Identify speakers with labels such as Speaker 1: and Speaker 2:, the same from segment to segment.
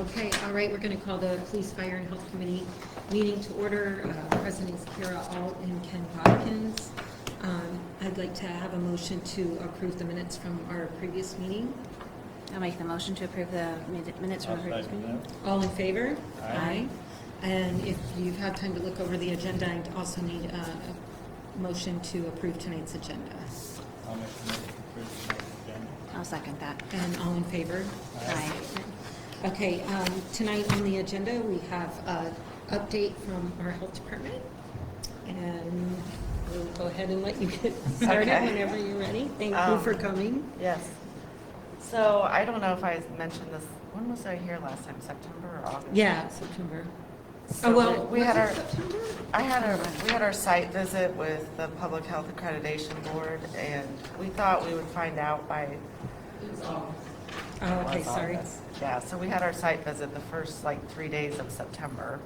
Speaker 1: Okay, all right, we're going to call the Police, Fire, and Health Committee meeting to order. President's Kara Alt and Ken Bodkins. I'd like to have a motion to approve the minutes from our previous meeting.
Speaker 2: I'll make the motion to approve the minutes from the previous meeting.
Speaker 1: All in favor?
Speaker 2: Aye.
Speaker 1: And if you've had time to look over the agenda, I also need a motion to approve tonight's agenda.
Speaker 3: I'll make the motion to approve tonight's agenda.
Speaker 2: I'll second that.
Speaker 1: And all in favor?
Speaker 2: Aye.
Speaker 1: Okay, tonight on the agenda, we have an update from our health department. And we'll go ahead and let you get started
Speaker 4: Okay.
Speaker 1: whenever you're ready. Thank you for coming.
Speaker 4: Yes. So I don't know if I mentioned this, when was I here last time, September or August?
Speaker 1: Yeah, September.
Speaker 4: So
Speaker 1: Oh, well,
Speaker 4: we
Speaker 1: was
Speaker 4: had
Speaker 1: it
Speaker 4: our,
Speaker 1: September?
Speaker 4: we had our site visit with the Public Health Accreditation Board, and we thought we would find out by.
Speaker 1: Oh, okay,
Speaker 4: was
Speaker 1: sorry.
Speaker 4: August. Yeah, so we had our site visit the first 3 days of September.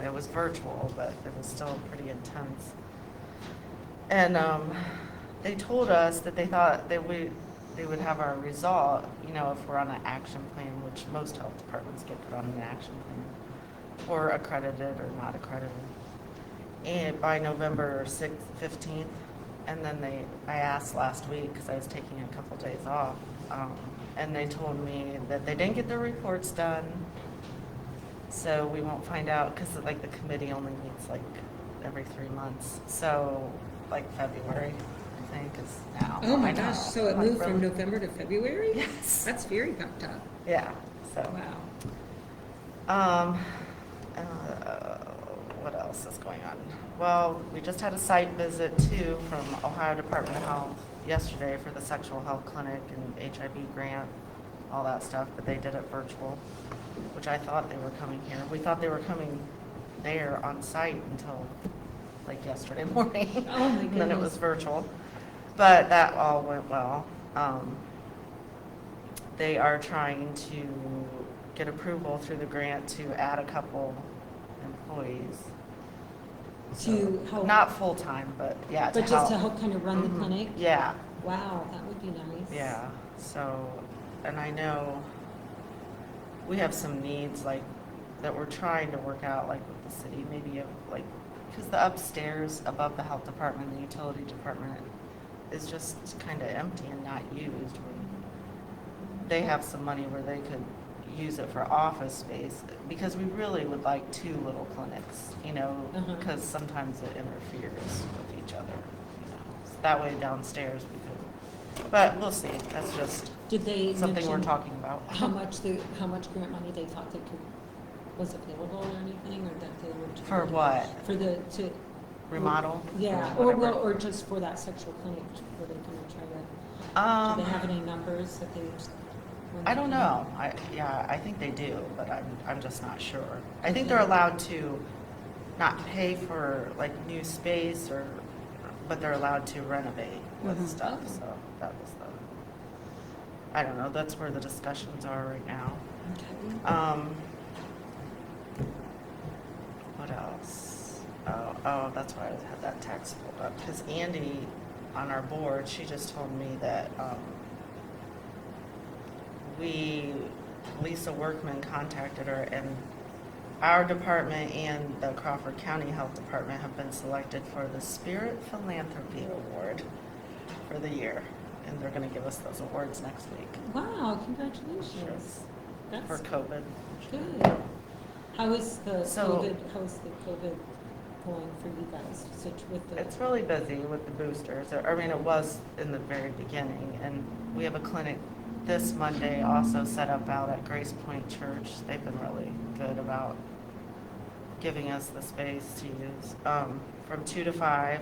Speaker 4: It was virtual, but it was still pretty intense. And they told us that they thought that they would have our result, if we're on an action plan, which most health departments get put on an action plan, or accredited or not accredited, and by November 6th, 15th. And then I asked last week, because I was taking a couple days off, and they told me that they didn't get their reports done, so we won't find out, because the committee only meets every 3 months. So February, I think, is now.
Speaker 1: Oh, my
Speaker 4: I know.
Speaker 1: gosh, so it moved from
Speaker 4: really-
Speaker 1: November to February?
Speaker 4: Yes.
Speaker 1: That's very bumped up.
Speaker 4: Yeah, so.
Speaker 1: Wow.
Speaker 4: What else is going on? Well, we just had a site visit too from Ohio Department of Health yesterday for the sexual health clinic and HIV grant, all that stuff, but they did it virtual, which I thought they were coming here. We thought they were coming there on site until yesterday morning.
Speaker 1: Oh, my
Speaker 4: And then it
Speaker 1: goodness.
Speaker 4: was virtual, but that all went well. They are trying to get approval through the grant to add a couple employees.
Speaker 1: To help,
Speaker 4: Not full-time, but yeah,
Speaker 1: but just to help kind of run the
Speaker 4: Mhm.
Speaker 1: clinic?
Speaker 4: Yeah,
Speaker 1: Wow, that would be nice.
Speaker 4: yeah. So, and I know we have some needs that we're trying to work out with the city, maybe because the upstairs above the health department, the utility department is just kind of empty and not used. They have some money where they could use it for office space, because we really would like 2 little clinics, because sometimes it interferes with each other. So that way downstairs we could, but we'll see. That's just
Speaker 1: Did they
Speaker 4: something we're
Speaker 1: mention
Speaker 4: talking about.
Speaker 1: how much grant money they thought was available or anything, or that they were?
Speaker 4: For what?
Speaker 1: For to.
Speaker 4: Remodel?
Speaker 1: Yeah,
Speaker 4: Or whatever.
Speaker 1: or just for that sexual clinic, were they gonna try to, do they have any numbers that they?
Speaker 4: I don't know. I think they do, but I'm just not sure. I think
Speaker 1: Okay.
Speaker 4: they're allowed to not pay for new space but they're allowed to renovate with
Speaker 1: Mhm.
Speaker 4: stuff.
Speaker 1: Okay.
Speaker 4: So that was I don't know. That's where the discussions are right now.
Speaker 1: Okay.
Speaker 4: What else? Oh, that's why I had that text pulled up. Because Andy on our board, she just told me that Lisa Workman contacted her, and our department and the Crawford County Health Department have been selected for the Spirit Philanthropy Award for the year. And they're going to give us those awards next week.
Speaker 1: Wow, congratulations.
Speaker 4: For
Speaker 1: That's
Speaker 4: COVID.
Speaker 1: good. How is the
Speaker 4: So-
Speaker 1: COVID going for you guys? With the.
Speaker 4: It's really busy with the boosters. I mean, it was in the very beginning, and we have a clinic this Monday also set up out at Grace Point Church. They've been really good about giving us the space to use from 2 to 5.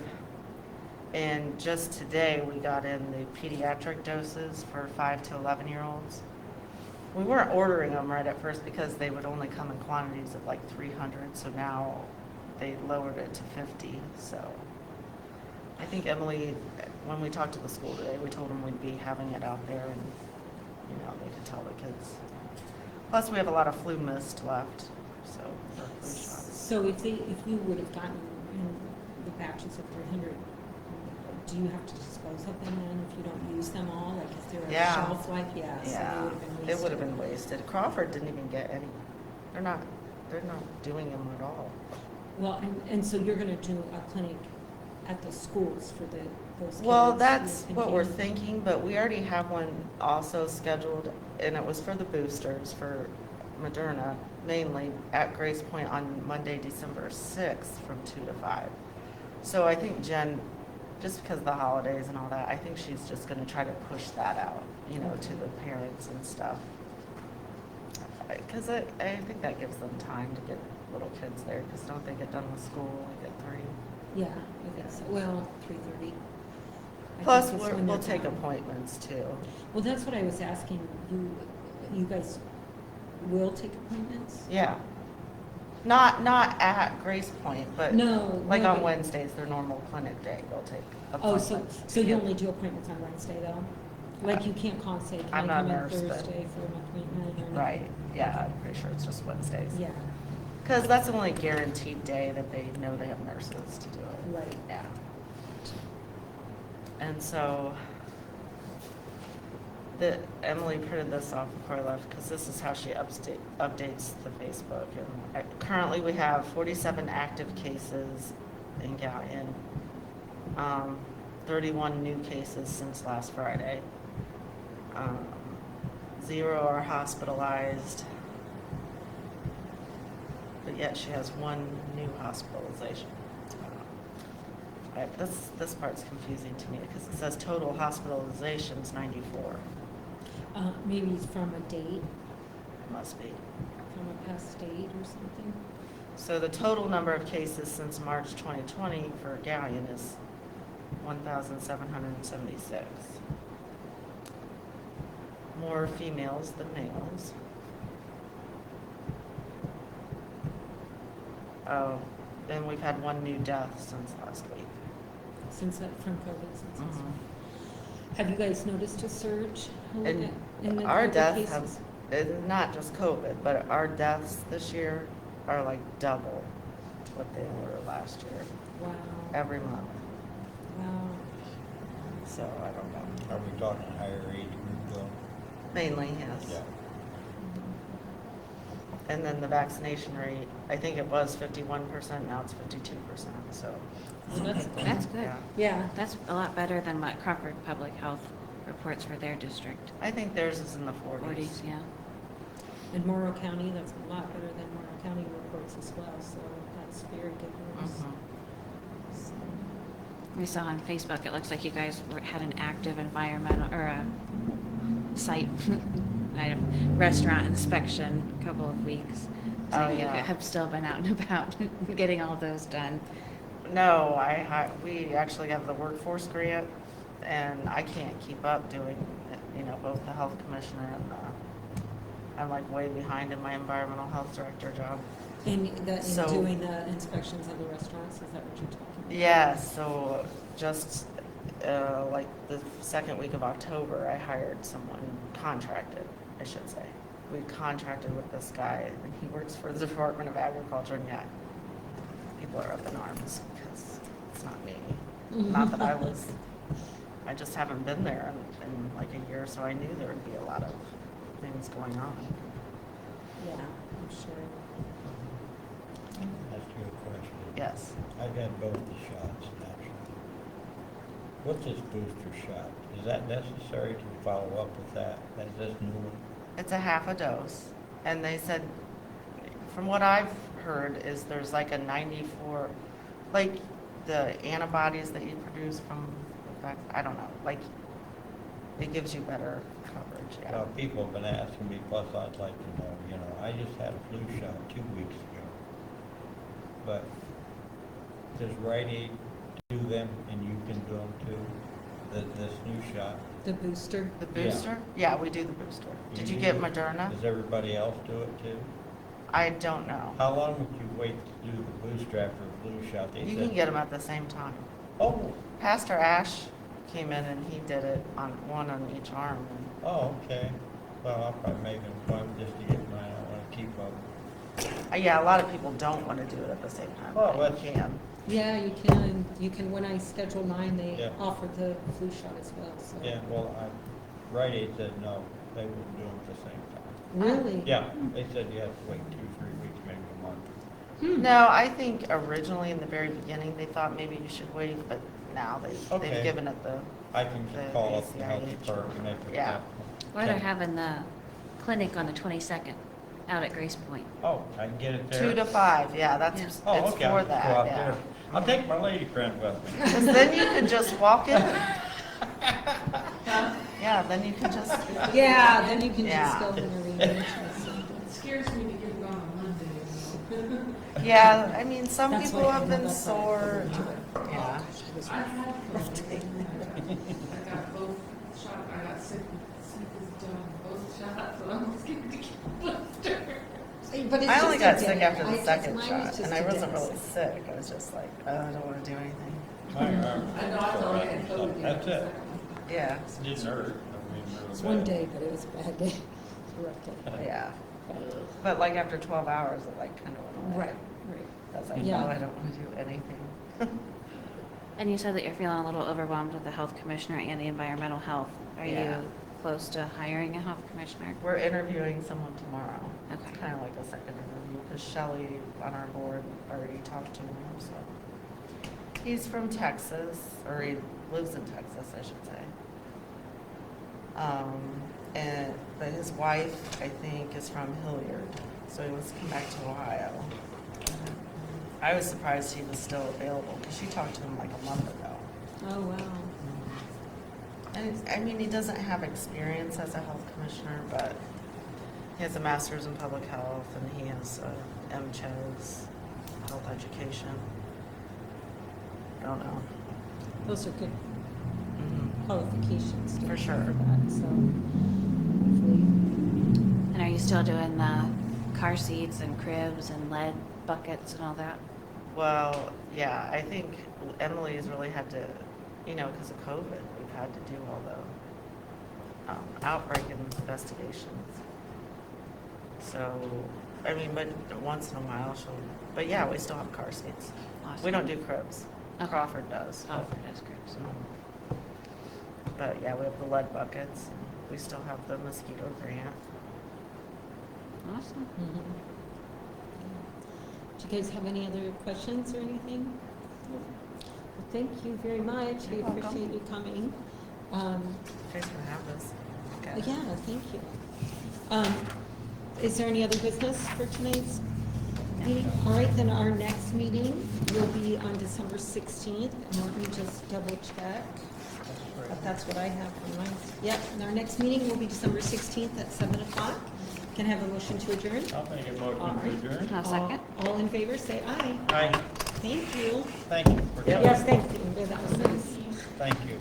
Speaker 4: And just today, we got in the pediatric doses for 5 to 11-year-olds. We weren't ordering them right at first because they would only come in quantities of 300, so now they lowered it to 50. So I think Emily, when we talked to the school today, we told them we'd be having it out there, and they could tell the kids. Plus, we have a lot of flu mist left, so for flu shots.
Speaker 1: So if you would have gotten in the batches of 300, do you have to dispose of them then if you don't use them all? Like, is there a
Speaker 4: Yeah.
Speaker 1: shelf life? Yeah, so they
Speaker 4: Yeah,
Speaker 1: would have been wasted.
Speaker 4: it would have been wasted. Crawford didn't even get any, they're not doing them at all.
Speaker 1: Well, and so you're gonna do a clinic at the schools for those kids?
Speaker 4: Well,
Speaker 1: you're
Speaker 4: that's what we're
Speaker 1: thinking?
Speaker 4: thinking, but we already have one also scheduled, and it was for the boosters for Moderna, mainly at Grace Point on Monday, December 6th from 2 to 5. So I think Jen, just because of the holidays and all that, I think she's just gonna try to push that out, you know, to the parents and stuff. Because I think that gives them time to get little kids there, because don't they get done with school like at 3?
Speaker 1: Yeah, I think so. Well, 3:30. I
Speaker 4: Plus,
Speaker 1: think is when
Speaker 4: we'll
Speaker 1: they're
Speaker 4: take
Speaker 1: done.
Speaker 4: appointments too.
Speaker 1: Well, that's what I was asking. You guys will take appointments?
Speaker 4: Yeah. Not at Grace Point, but
Speaker 1: No.
Speaker 4: like
Speaker 1: no,
Speaker 4: on
Speaker 1: but-
Speaker 4: Wednesdays, their normal clinic day, they'll take
Speaker 1: Oh,
Speaker 4: appointments.
Speaker 1: so you
Speaker 4: Yeah.
Speaker 1: only do appointments on Wednesday though? Like you can't call and say, can I
Speaker 4: I'm not
Speaker 1: come
Speaker 4: a
Speaker 1: in
Speaker 4: nurse, but-
Speaker 1: Thursday for an appointment or anything?
Speaker 4: Right, yeah, I'm pretty sure it's just Wednesdays.
Speaker 1: Yeah,
Speaker 4: Because that's the only guaranteed day that they know they have nurses to do it.
Speaker 1: right.
Speaker 4: Yeah. And so, Emily printed this off before I left, because this is how she updates the Facebook. And currently, we have 47 active cases in Gallion, 31 new cases since last Friday. 0 are hospitalized, but yet she has 1 new hospitalization. This part's confusing to me, because it says total hospitalizations 94.
Speaker 1: Maybe it's from a date,
Speaker 4: Must be.
Speaker 1: from a past date or something.
Speaker 4: So the total number of cases since March 2020 for Gallion is 1,776. More females than males. Oh, and we've had 1 new death since last week.
Speaker 1: From COVID, since it's-
Speaker 4: Mhm.
Speaker 1: Have you guys noticed a surge
Speaker 4: And
Speaker 1: in the
Speaker 4: our
Speaker 1: COVID
Speaker 4: deaths have,
Speaker 1: cases?
Speaker 4: it's not just COVID, but our deaths this year are like double what they were last year,
Speaker 1: Wow,
Speaker 4: every month.
Speaker 1: wow.
Speaker 4: So I don't know.
Speaker 3: Are we talking higher age group though?
Speaker 4: Mainly, yes.
Speaker 3: Yeah.
Speaker 4: And then the vaccination rate, I think it was 51%, now it's 52%, so.
Speaker 1: Well, that's good.
Speaker 2: That's good.
Speaker 4: Yeah.
Speaker 1: Yeah,
Speaker 2: That's a lot better than what Crawford Public Health reports for their district.
Speaker 4: I think theirs is in the 40s.
Speaker 2: 40s, yeah.
Speaker 1: in Morrow County, that's a lot better than Morrow County reports as well, so that's very good news.
Speaker 4: Mhm.
Speaker 1: So,
Speaker 2: We saw on Facebook, it looks like you guys had an active environmental, or a site, restaurant inspection a couple of weeks. So
Speaker 4: Oh,
Speaker 2: you
Speaker 4: yeah.
Speaker 2: have still been out and about getting all those done.
Speaker 4: No, we actually have the workforce grant, and I can't keep up doing, you know, both the health commissioner and I'm like way behind in my environmental health director job.
Speaker 1: in
Speaker 4: So-
Speaker 1: doing the inspections of the restaurants, is that what you're talking about?
Speaker 4: Yeah, so just like the second week of October, I hired someone contracted, I should say. We contracted with this guy, and he works for the Department of Agriculture, and yeah, people are up in arms because it's not me. Not that I just haven't been there in like a year, so I knew there would be a lot of things going on.
Speaker 1: Yeah, I'm sure.
Speaker 3: That's a good question.
Speaker 4: Yes.
Speaker 3: I've had both the shots, actually. What's this booster shot? Is that necessary to follow up with that? Is this new one?
Speaker 4: It's a half a dose, and they said, from what I've heard, is there's like a 94, like the antibodies that you produce from the fact, I don't know, like it gives you better coverage. Yeah.
Speaker 3: Well, people have been asking me, plus I'd like to know, I just had a flu shot 2 weeks ago. But does Rite Aid do them and you can do them too? This new shot?
Speaker 1: The booster?
Speaker 4: The
Speaker 3: Yeah.
Speaker 4: booster? Yeah, we do the booster. Did you get
Speaker 3: do it?
Speaker 4: Moderna?
Speaker 3: Does everybody else do it too?
Speaker 4: I don't know.
Speaker 3: How long would you wait to do the booster after a flu shot? They
Speaker 4: You
Speaker 3: said-
Speaker 4: can get them at the same time.
Speaker 3: Oh,
Speaker 4: Pastor Ash came in and he did it on one on each arm. And
Speaker 3: oh, okay. Well, I'll probably make an appointment just to get mine. I want to keep up.
Speaker 4: yeah, a lot of people don't want to do it at the same time.
Speaker 3: Well,
Speaker 4: but
Speaker 3: that's-
Speaker 4: you can.
Speaker 1: Yeah, you can, when I schedule mine, they
Speaker 3: Yeah.
Speaker 1: offer the flu shot as well, so.
Speaker 3: Yeah, well, Rite Aid said no, they wouldn't do them at the same time.
Speaker 1: Really?
Speaker 3: Yeah, they said you have to wait 2, 3 weeks, maybe a month.
Speaker 1: Hmm.
Speaker 4: No, I think originally in the very beginning, they thought maybe you should wait, but now they've
Speaker 3: Okay.
Speaker 4: given it the,
Speaker 3: I can
Speaker 4: The
Speaker 3: just call up the health
Speaker 4: ACIH.
Speaker 3: department after
Speaker 4: Yeah.
Speaker 3: that.
Speaker 2: Or they're having the clinic on the 22nd out at Grace Point.
Speaker 3: Oh, I can get it there?
Speaker 4: 2 to 5, yeah, that's,
Speaker 2: Yeah.
Speaker 4: it's
Speaker 3: Oh, okay, I'll
Speaker 4: for
Speaker 3: just go
Speaker 4: that,
Speaker 3: out
Speaker 4: yeah.
Speaker 3: there. I'll take my lady friend with me.
Speaker 4: Because then you can just walk in. Yeah, then you can just,
Speaker 1: Yeah, then you can just
Speaker 4: Yeah.
Speaker 1: go and arrange.
Speaker 5: It scares me to get gone on Monday.
Speaker 4: yeah, I mean, some
Speaker 1: That's
Speaker 4: people
Speaker 1: why I
Speaker 4: have
Speaker 1: know
Speaker 4: been
Speaker 1: that's why I
Speaker 4: sore.
Speaker 1: couldn't do it.
Speaker 4: Yeah.
Speaker 5: I had COVID. I got both shots. I got sick as done both shots, so I'm scared to get boosted.
Speaker 1: But it's
Speaker 4: I only
Speaker 1: just
Speaker 4: got
Speaker 1: a
Speaker 4: sick
Speaker 1: day.
Speaker 4: after
Speaker 1: I
Speaker 4: the
Speaker 1: just-
Speaker 4: second
Speaker 1: mine was
Speaker 4: shot,
Speaker 1: just
Speaker 4: and I
Speaker 1: a
Speaker 4: wasn't
Speaker 1: day.
Speaker 4: really sick. I was just like, oh, I don't want to do anything.
Speaker 3: My arm
Speaker 5: I know I thought I had COVID.
Speaker 3: That's it.
Speaker 4: Yeah,
Speaker 3: It didn't hurt. I mean, it was
Speaker 1: It's one
Speaker 3: bad.
Speaker 1: day, but it was a bad day. It's a rough day.
Speaker 4: yeah. But like after 12 hours, it like kind of went away.
Speaker 1: Right, right.
Speaker 4: I was like,
Speaker 1: Yeah.
Speaker 4: no, I don't want to do anything.
Speaker 2: And you said that you're feeling a little overwhelmed with the health commissioner and the environmental health. Are
Speaker 4: Yeah.
Speaker 2: you close to hiring a health commissioner?
Speaker 4: We're interviewing someone tomorrow.
Speaker 2: Okay.
Speaker 4: Kind of like a second interview, because Shelley on our board already talked to him, so. He's from Texas, or he lives in Texas, I should say. But his wife, I think, is from Hilliard, so he wants to come back to Ohio. I was surprised he was still available, because she talked to him like a month ago.
Speaker 1: Oh, wow.
Speaker 4: And I mean, he doesn't have experience as a health commissioner, but he has a master's in public health and he has a MCHES, health education. I don't know.
Speaker 1: Those are good
Speaker 4: Mhm.
Speaker 1: qualifications to
Speaker 4: For
Speaker 1: have
Speaker 4: sure.
Speaker 1: for that, so hopefully.
Speaker 2: And are you still doing the car seats and cribs and lead buckets and all that?
Speaker 4: Well, yeah, I think Emily's really had to, because of COVID, we've had to do all the outbreak investigations. So, I mean, but once in a while but yeah, we still have car seats.
Speaker 2: Awesome.
Speaker 4: We don't do cribs.
Speaker 2: Okay.
Speaker 4: Crawford does.
Speaker 2: Oh, that's great.
Speaker 4: But yeah, we have the lead buckets. And we still have the mosquito grant.
Speaker 2: Awesome.
Speaker 1: Mhm. Do you guys have any other questions or anything? Well, thank you very much. We
Speaker 4: You're welcome.
Speaker 1: appreciate you coming.
Speaker 4: Thanks for having us. Okay.
Speaker 1: Yeah, thank you. Is there any other business for tonight's meeting? All right, then our next meeting will be on December 16th. And let me just double check. But that's what I have on mine. Yep, and our next meeting will be December 16th at 7 o'clock. Can I have a motion to adjourn?
Speaker 3: I'll make a motion
Speaker 1: All right.
Speaker 3: to adjourn.
Speaker 2: I'll second.
Speaker 1: All in favor, say aye.
Speaker 3: Aye.
Speaker 1: Thank you.
Speaker 3: Thank you for coming.
Speaker 1: Yes, thank you. That was nice.
Speaker 3: Thank you.